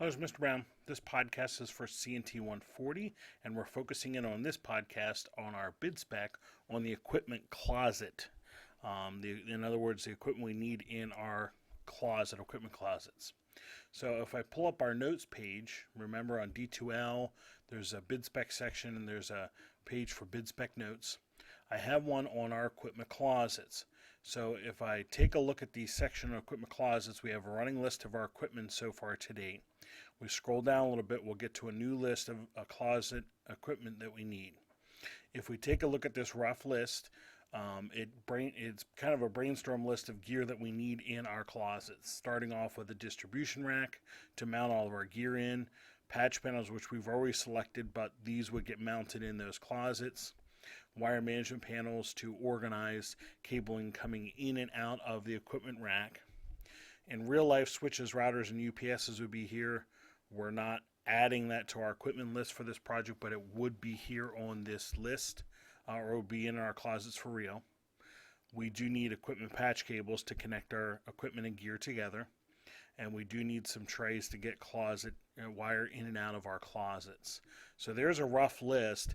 Hello, this is Mr. Brown. This podcast is for CNT140, and we're focusing in on this podcast on our bid spec on the equipment closet. In other words, the equipment we need in our closet, equipment closets. So if I pull up our notes page, remember on D2L, there's a bid spec section and there's a page for bid spec notes. I have one on our equipment closets. So if I take a look at the section of equipment closets, we have a running list of our equipment so far to date. We scroll down a little bit, we'll get to a new list of closet equipment that we need. If we take a look at this rough list, it's kind of a brainstorm list of gear that we need in our closets, starting off with a distribution rack to mount all of our gear in, patch panels, which we've already selected, but these would get mounted in those closets, wire management panels to organize cabling coming in and out of the equipment rack. In real life, switches, routers, and UPSs would be here. We're not adding that to our equipment list for this project, but it would be here on this list, or it would be in our closets for real. We do need equipment patch cables to connect our equipment and gear together, and we do need some trays to get closet wire in and out of our closets. So there's a rough list.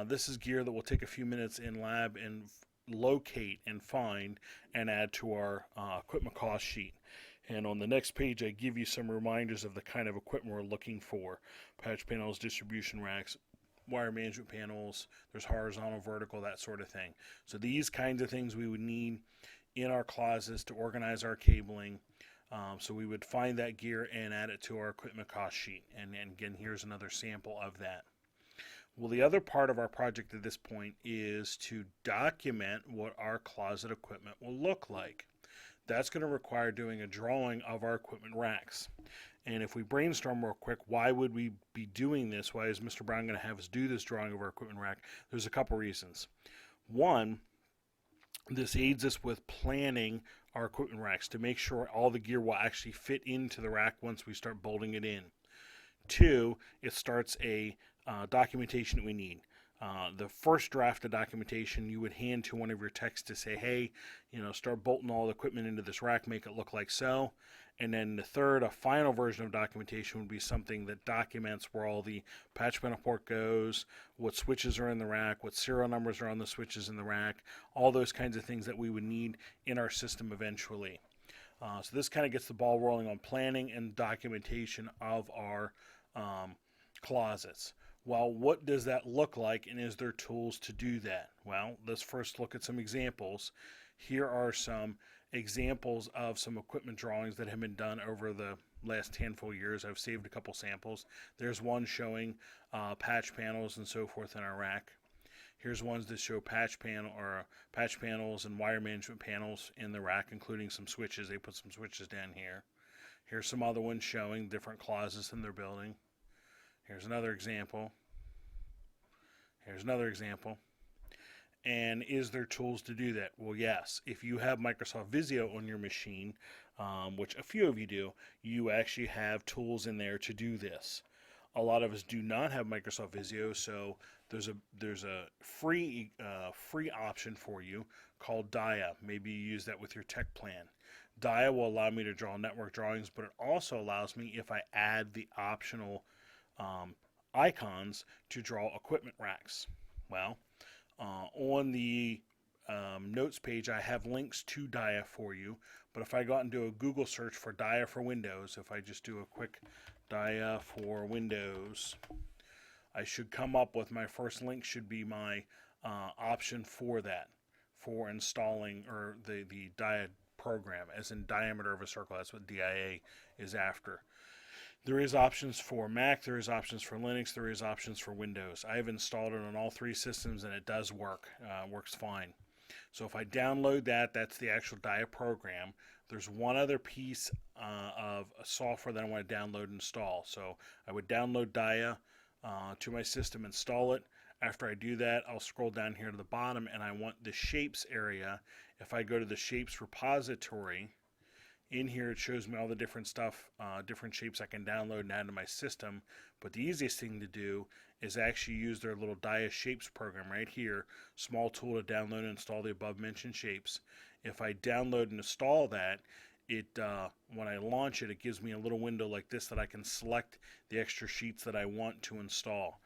This is gear that will take a few minutes in lab and locate and find and add to our equipment cost sheet. And on the next page, I give you some reminders of the kind of equipment we're looking for. Patch panels, distribution racks, wire management panels, there's horizontal, vertical, that sort of thing. So these kinds of things we would need in our closets to organize our cabling. So we would find that gear and add it to our equipment cost sheet. And again, here's another sample of that. Well, the other part of our project at this point is to document what our closet equipment will look like. That's going to require doing a drawing of our equipment racks. And if we brainstorm real quick, why would we be doing this? Why is Mr. Brown going to have us do this drawing of our equipment rack? There's a couple reasons. One, this aids us with planning our equipment racks to make sure all the gear will actually fit into the rack once we start bolting it in. Two, it starts a documentation that we need. The first draft of documentation you would hand to one of your techs to say, hey, start bolting all the equipment into this rack, make it look like so. And then the third, a final version of documentation would be something that documents where all the patch panel port goes, what switches are in the rack, what serial numbers are on the switches in the rack, all those kinds of things that we would need in our system eventually. So this kind of gets the ball rolling on planning and documentation of our closets. Well, what does that look like, and is there tools to do that? Well, let's first look at some examples. Here are some examples of some equipment drawings that have been done over the last handful of years. I've saved a couple samples. There's one showing patch panels and so forth in our rack. Here's ones that show patch panels and wire management panels in the rack, including some switches. They put some switches down here. Here's some other ones showing different closets in their building. Here's another example. Here's another example. And is there tools to do that? Well, yes. If you have Microsoft Visio on your machine, which a few of you do, you actually have tools in there to do this. A lot of us do not have Microsoft Visio, so there's a free option for you called Dia. Maybe you use that with your tech plan. Dia will allow me to draw network drawings, but it also allows me, if I add the optional icons, to draw equipment racks. Well, on the notes page, I have links to Dia for you, but if I go out and do a Google search for Dia for Windows, if I just do a quick Dia for Windows, I should come up with my first link should be my option for that, for installing, or the Dia program, as in diameter of a circle. That's what DIA is after. There is options for Mac, there is options for Linux, there is options for Windows. I have installed it on all three systems and it does work. Works fine. So if I download that, that's the actual Dia program. There's one other piece of software that I want to download and install. So I would download Dia to my system, install it. After I do that, I'll scroll down here to the bottom and I want the shapes area. If I go to the shapes repository, in here it shows me all the different stuff, different shapes I can download and add to my system. But the easiest thing to do is actually use their little Dia Shapes program right here. Small tool to download and install the above mentioned shapes. If I download and install that, when I launch it, it gives me a little window like this that I can select the extra sheets that I want to install.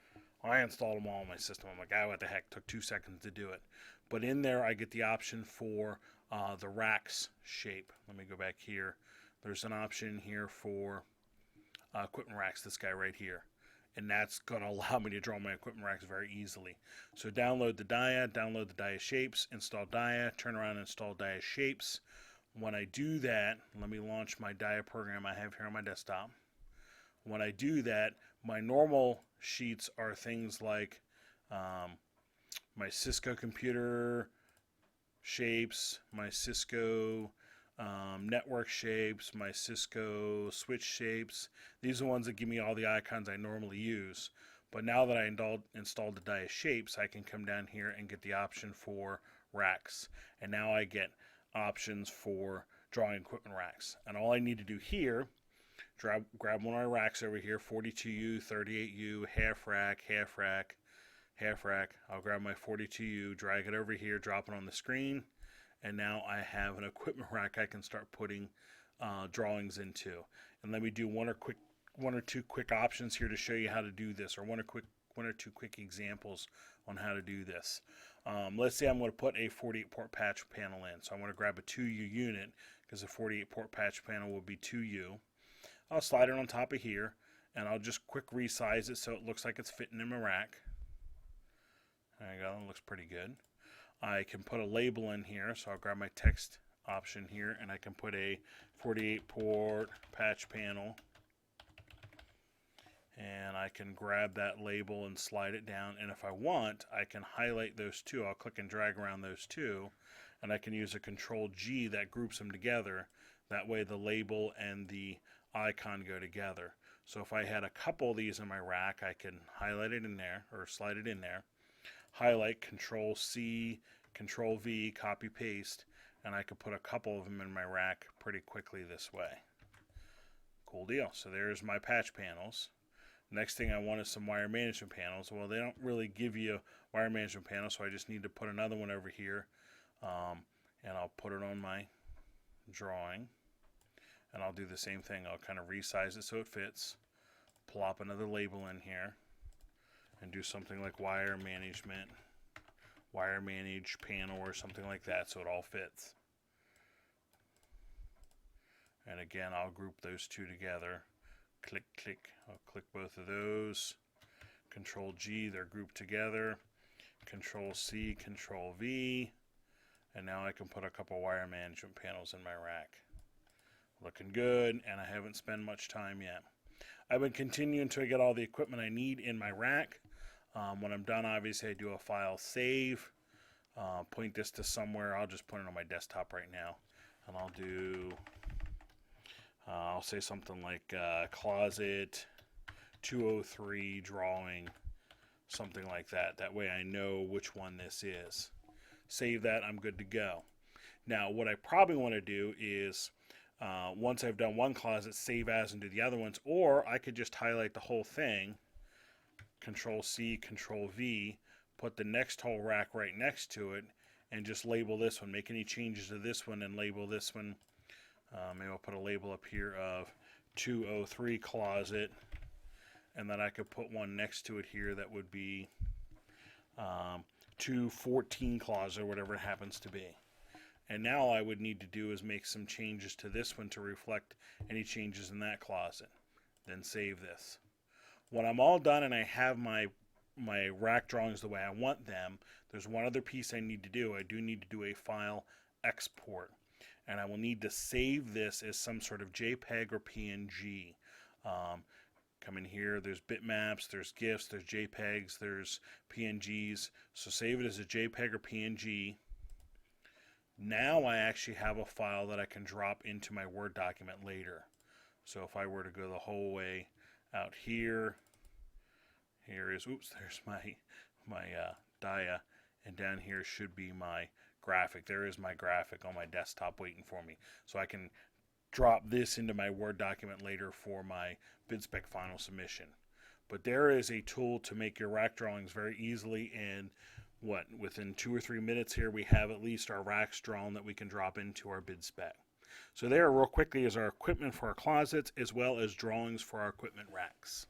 I installed them all on my system. I'm like, what the heck? Took 2 seconds to do it. But in there, I get the option for the racks shape. Let me go back here. There's an option here for equipment racks, this guy right here. And that's going to allow me to draw my equipment racks very easily. So download the dia shapes, install dia, turn around and install dia shapes. When I do that, let me launch my dia program I have here on my desktop. When I do that, my normal sheets are things like my Cisco computer shapes, my Cisco network shapes, my Cisco switch shapes. These are the ones that give me all the icons I normally use. But now that I installed the dia shapes, I can come down here and get the option for racks. And now I get options for drawing equipment racks. And all I need to do here, grab one of my racks over here, 42U, 38U, half rack, half rack, half rack. I'll grab my 42U, drag it over here, drop it on the screen, and now I have an equipment rack I can start putting drawings into. And let me do one or two quick options here to show you how to do this, or one or two quick examples on how to do this. Let's say I'm going to put a 48-port patch panel in. So I'm going to grab a 2U unit because a 48-port patch panel will be 2U. I'll slide it on top of here, and I'll just quick resize it so it looks like it's fitting in my rack. There you go, it looks pretty good. I can put a label in here, so I'll grab my text option here, and I can put a 48-port patch panel. And I can grab that label and slide it down, and if I want, I can highlight those two. I'll click and drag around those two, and I can use a Control-G that groups them together. That way the label and the icon go together. So if I had a couple of these in my rack, I can highlight it in there, or slide it in there, highlight, Control-C, Control-V, copy-paste, and I could put a couple of them in my rack pretty quickly this way. Cool deal. So there's my patch panels. Next thing I want is some wire management panels. Well, they don't really give you a wire management panel, so I just need to put another one over here, and I'll put it on my drawing, and I'll do the same thing. I'll kind of resize it so it fits, plop another label in here, and do something like wire manage panel or something like that so it all fits. And again, I'll group those two together. Click, click. I'll click both of those. Control-G, they're grouped together. Control-C, Control-V. And now I can put a couple wire management panels in my rack. Looking good, and I haven't spent much time yet. I've been continuing until I get all the equipment I need in my rack. When I'm done, obviously, I do a file save. Point this to somewhere. I'll just put it on my desktop right now. And I'll do... I'll say something like closet 203 drawing, something like that. That way I know which one this is. Save that, I'm good to go. Now what I probably want to do is, once I've done one closet, save as and do the other ones, or I could just highlight the whole thing, Control-C, Control-V, put the next whole rack right next to it, and just label this one, make any changes to this one and label this one. Maybe I'll put a label up here of 203 closet, and then I could put one next to it here that would be 214 closet, or whatever it happens to be. And now all I would need to do is make some changes to this one to reflect any changes in that closet. Then save this. When I'm all done and I have my rack drawings the way I want them, there's one other piece I need to do. I do need to do a file export. And I will need to save this as some sort of JPEG or PNG. Come in here, there's bitmaps, there's GIFs, there's JPEGs, there's PNGs. So save it as a JPEG or PNG. Now I actually have a file that I can drop into my Word document later. So if I were to go the whole way out here, there's my dia, and down here should be my graphic. There is my graphic on my desktop waiting for me. So I can drop this into my Word document later for my BidSpec final submission. But there is a tool to make your rack drawings very easily, and within 2 or 3 minutes here we have at least our racks drawn that we can drop into our BidSpec. So there, real quickly, is our equipment for our closets as well as drawings for our equipment racks.